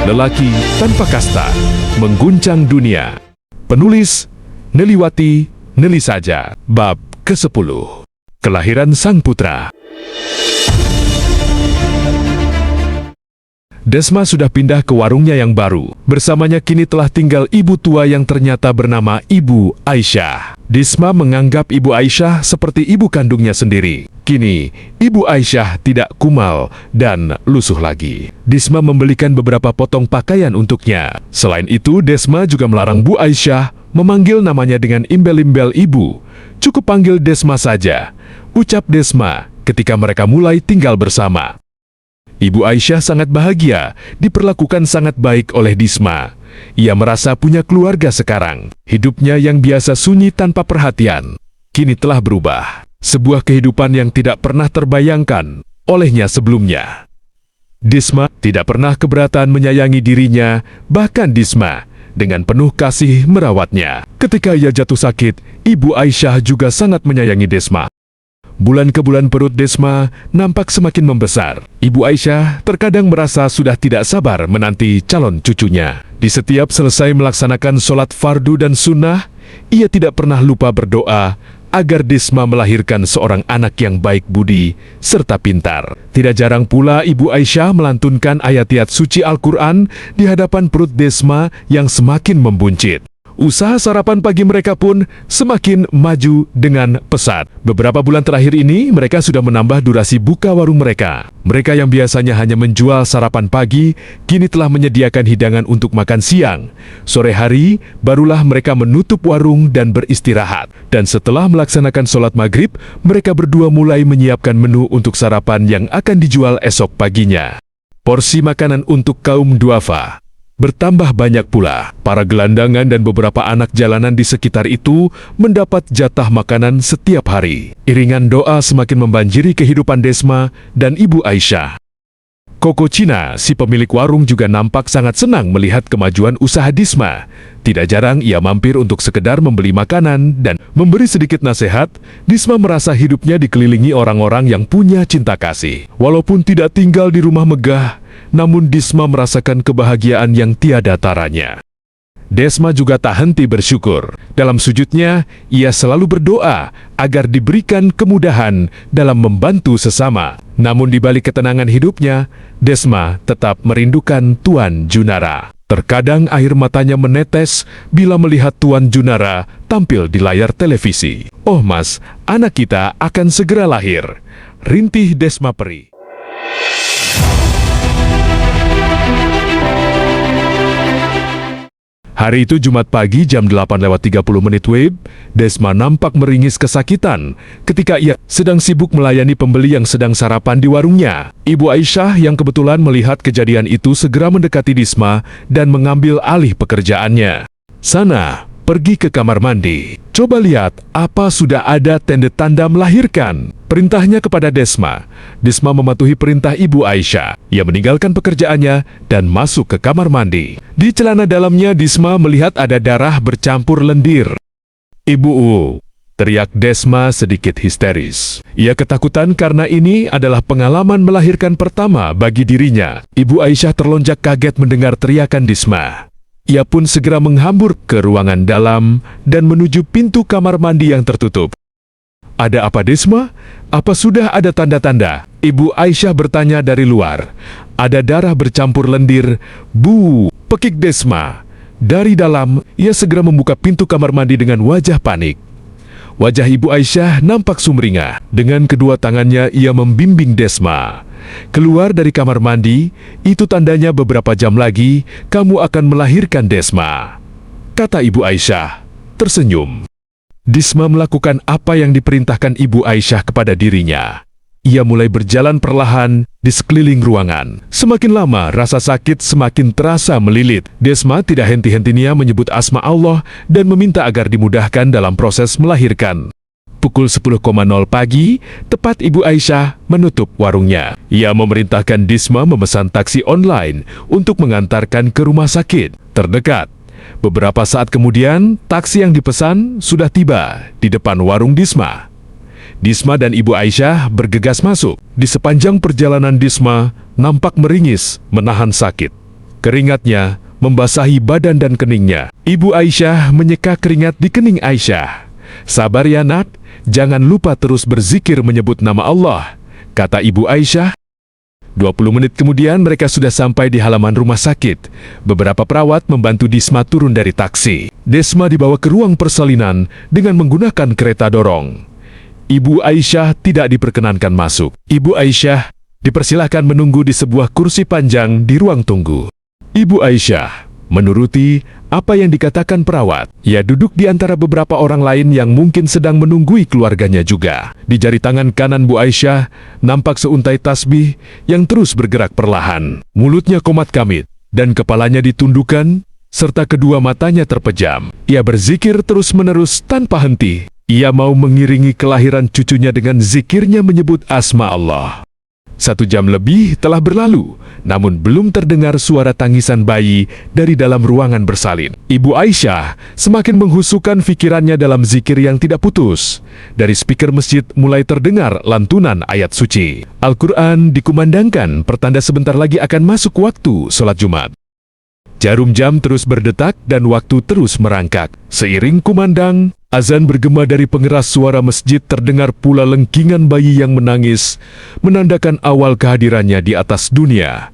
Lelaki tanpa kasta, mengguncang dunia. Penulis Neliwati Nelisaja. Bab ke-10. Kelahiran Sang Putra. Desma sudah pindah ke warungnya yang baru. Bersamanya kini telah tinggal ibu tua yang ternyata bernama Ibu Aisyah. Desma menganggap Ibu Aisyah seperti ibu kandungnya sendiri. Kini, Ibu Aisyah tidak kumal dan lusuh lagi. Desma membelikan beberapa potong pakaian untuknya. Selain itu, Desma juga melarang Bu Aisyah memanggil namanya dengan imbel-imbel ibu. Cukup panggil Desma saja, ucap Desma ketika mereka mulai tinggal bersama. Ibu Aisyah sangat bahagia, diperlakukan sangat baik oleh Desma. Ia merasa punya keluarga sekarang. Hidupnya yang biasa sunyi tanpa perhatian, kini telah berubah. Sebuah kehidupan yang tidak pernah terbayangkan olehnya sebelumnya. Desma tidak pernah keberatan menyayangi dirinya, bahkan Desma dengan penuh kasih merawatnya. Ketika ia jatuh sakit, Ibu Aisyah juga sangat menyayangi Desma. Bulan ke bulan perut Desma nampak semakin membesar. Ibu Aisyah terkadang merasa sudah tidak sabar menanti calon cucunya. Di setiap selesai melaksanakan sholat fardu dan sunnah, ia tidak pernah lupa berdoa agar Desma melahirkan seorang anak yang baik budi serta pintar. Tidak jarang pula Ibu Aisyah melantunkan ayat-ayat suci Al-Quran di hadapan perut Desma yang semakin membuncit. Usaha sarapan pagi mereka pun semakin maju dengan pesat. Beberapa bulan terakhir ini, mereka sudah menambah durasi buka warung mereka. Mereka yang biasanya hanya menjual sarapan pagi, kini telah menyediakan hidangan untuk makan siang. Sore hari, barulah mereka menutup warung dan beristirahat. Dan setelah melaksanakan sholat maghrib, mereka berdua mulai menyiapkan menu untuk sarapan yang akan dijual esok paginya. Porsi makanan untuk kaum duafa bertambah banyak pula. Para gelandangan dan beberapa anak jalanan di sekitar itu mendapat jatah makanan setiap hari. Iringan doa semakin membanjiri kehidupan Desma dan Ibu Aisyah. Koko Cina, si pemilik warung, juga nampak sangat senang melihat kemajuan usaha Desma. Tidak jarang ia mampir untuk sekedar membeli makanan dan memberi sedikit nasihat. Desma merasa hidupnya dikelilingi orang-orang yang punya cinta kasih. Walaupun tidak tinggal di rumah megah, namun Desma merasakan kebahagiaan yang tiada taranya. Desma juga tak henti bersyukur. Dalam sujudnya, ia selalu berdoa agar diberikan kemudahan dalam membantu sesama. Namun di balik ketenangan hidupnya, Desma tetap merindukan Tuan Junara. Terkadang air matanya menetes bila melihat Tuan Junara tampil di layar televisi. "Oh Mas, anak kita akan segera lahir," rintih Desma Peri. Hari itu Jumat pagi jam 8:30 WIB, Desma nampak meringis kesakitan ketika ia sedang sibuk melayani pembeli yang sedang sarapan di warungnya. Ibu Aisyah yang kebetulan melihat kejadian itu segera mendekati Desma dan mengambil alih pekerjaannya. "Sana, pergi ke kamar mandi. Coba lihat apa sudah ada tanda-tanda melahirkan," perintahnya kepada Desma. Desma mematuhi perintah Ibu Aisyah. Ia meninggalkan pekerjaannya dan masuk ke kamar mandi. Di celana dalamnya, Desma melihat ada darah bercampur lendir. "Ibu," teriak Desma sedikit histeris. Ia ketakutan karena ini adalah pengalaman melahirkan pertama bagi dirinya. Ibu Aisyah terlonjak kaget mendengar teriakan Desma. Ia pun segera menghambur ke ruangan dalam dan menuju pintu kamar mandi yang tertutup. "Ada apa Desma? Apa sudah ada tanda-tanda?" Ibu Aisyah bertanya dari luar. "Ada darah bercampur lendir, Bu," pekik Desma. Dari dalam, ia segera membuka pintu kamar mandi dengan wajah panik. Wajah Ibu Aisyah nampak sumringah. Dengan kedua tangannya ia membimbing Desma. "Keluar dari kamar mandi, itu tandanya beberapa jam lagi kamu akan melahirkan Desma," kata Ibu Aisyah, tersenyum. Desma melakukan apa yang diperintahkan Ibu Aisyah kepada dirinya. Ia mulai berjalan perlahan di sekeliling ruangan. Semakin lama, rasa sakit semakin terasa melilit. Desma tidak henti-hentinya menyebut asma Allah dan meminta agar dimudahkan dalam proses melahirkan. Pukul 10.00 pagi, tepat Ibu Aisyah menutup warungnya. Ia memerintahkan Desma memesan taksi online untuk mengantarkan ke rumah sakit terdekat. Beberapa saat kemudian, taksi yang dipesan sudah tiba di depan warung Desma. Desma dan Ibu Aisyah bergegas masuk. Di sepanjang perjalanan Desma nampak meringis, menahan sakit. Keringatnya membasahi badan dan keningnya. Ibu Aisyah menyeka keringat di kening Aisyah. "Sabar ya nak, jangan lupa terus berzikir menyebut nama Allah," kata Ibu Aisyah. 20 menit kemudian mereka sudah sampai di halaman rumah sakit. Beberapa perawat membantu Disma turun dari taksi. Desma dibawa ke ruang persalinan dengan menggunakan kereta dorong. Ibu Aisyah tidak diperkenankan masuk. Ibu Aisyah dipersilahkan menunggu di sebuah kursi panjang di ruang tunggu. Ibu Aisyah menuruti apa yang dikatakan perawat. Ia duduk di antara beberapa orang lain yang mungkin sedang menunggui keluarganya juga. Di jari tangan kanan Bu Aisyah nampak seuntai tasbih yang terus bergerak perlahan. Mulutnya komat-kamit dan kepalanya ditundukkan serta kedua matanya terpejam. Ia berzikir terus-menerus tanpa henti. Ia mau mengiringi kelahiran cucunya dengan zikirnya menyebut asma Allah. 1 jam lebih telah berlalu, namun belum terdengar suara tangisan bayi dari dalam ruangan bersalin. Ibu Aisyah semakin menghusukkan pikirannya dalam zikir yang tidak putus. Dari speaker masjid mulai terdengar lantunan ayat suci. Al-Quran dikumandangkan, pertanda sebentar lagi akan masuk waktu sholat Jumat. Jarum jam terus berdetak dan waktu terus merangkak. Seiring kumandang, azan bergema dari pengeras suara masjid, terdengar pula lengkingan bayi yang menangis, menandakan awal kehadirannya di atas dunia.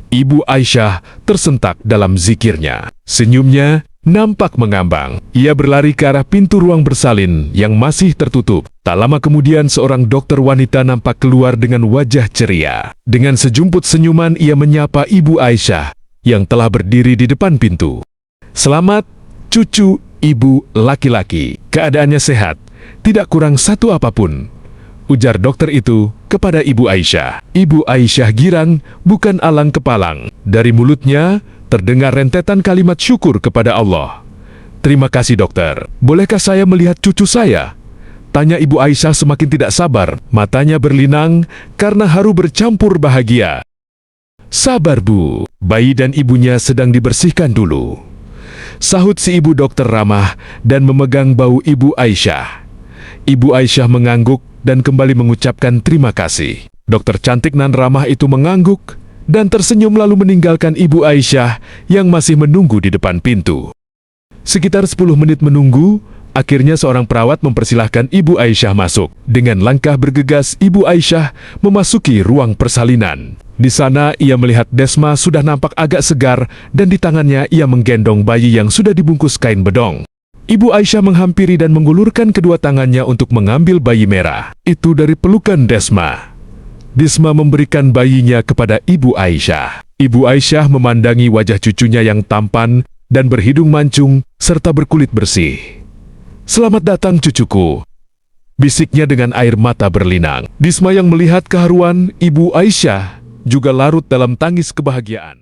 Ibu Aisyah tersentak dalam zikirnya. Senyumnya nampak mengambang. Ia berlari ke arah pintu ruang bersalin yang masih tertutup. Tak lama kemudian seorang dokter wanita nampak keluar dengan wajah ceria. Dengan sejumput senyuman ia menyapa Ibu Aisyah yang telah berdiri di depan pintu. "Selamat, cucu ibu laki-laki. Keadaannya sehat, tidak kurang satu apapun," ujar dokter itu kepada Ibu Aisyah. Ibu Aisyah girang, bukan alang kepalang. Dari mulutnya terdengar rentetan kalimat syukur kepada Allah. "Terima kasih dokter. Bolehkah saya melihat cucu saya?" tanya Ibu Aisyah semakin tidak sabar. Matanya berlinang karena haru bercampur bahagia. "Sabar Bu, bayi dan ibunya sedang dibersihkan dulu," sahut si ibu dokter ramah dan memegang bau Ibu Aisyah. Ibu Aisyah mengangguk dan kembali mengucapkan terima kasih. Dokter cantik nan ramah itu mengangguk dan tersenyum lalu meninggalkan Ibu Aisyah yang masih menunggu di depan pintu. Sekitar 10 menit menunggu, akhirnya seorang perawat mempersilahkan Ibu Aisyah masuk. Dengan langkah bergegas, Ibu Aisyah memasuki ruang persalinan. Di sana ia melihat Desma sudah nampak agak segar dan di tangannya ia menggendong bayi yang sudah dibungkus kain bedong. Ibu Aisyah menghampiri dan mengulurkan kedua tangannya untuk mengambil bayi merah itu dari pelukan Desma. Desma memberikan bayinya kepada Ibu Aisyah. Ibu Aisyah memandangi wajah cucunya yang tampan dan berhidung mancung serta berkulit bersih. "Selamat datang cucuku," bisiknya dengan air mata berlinang. Desma yang melihat keharuan Ibu Aisyah juga larut dalam tangis kebahagiaan.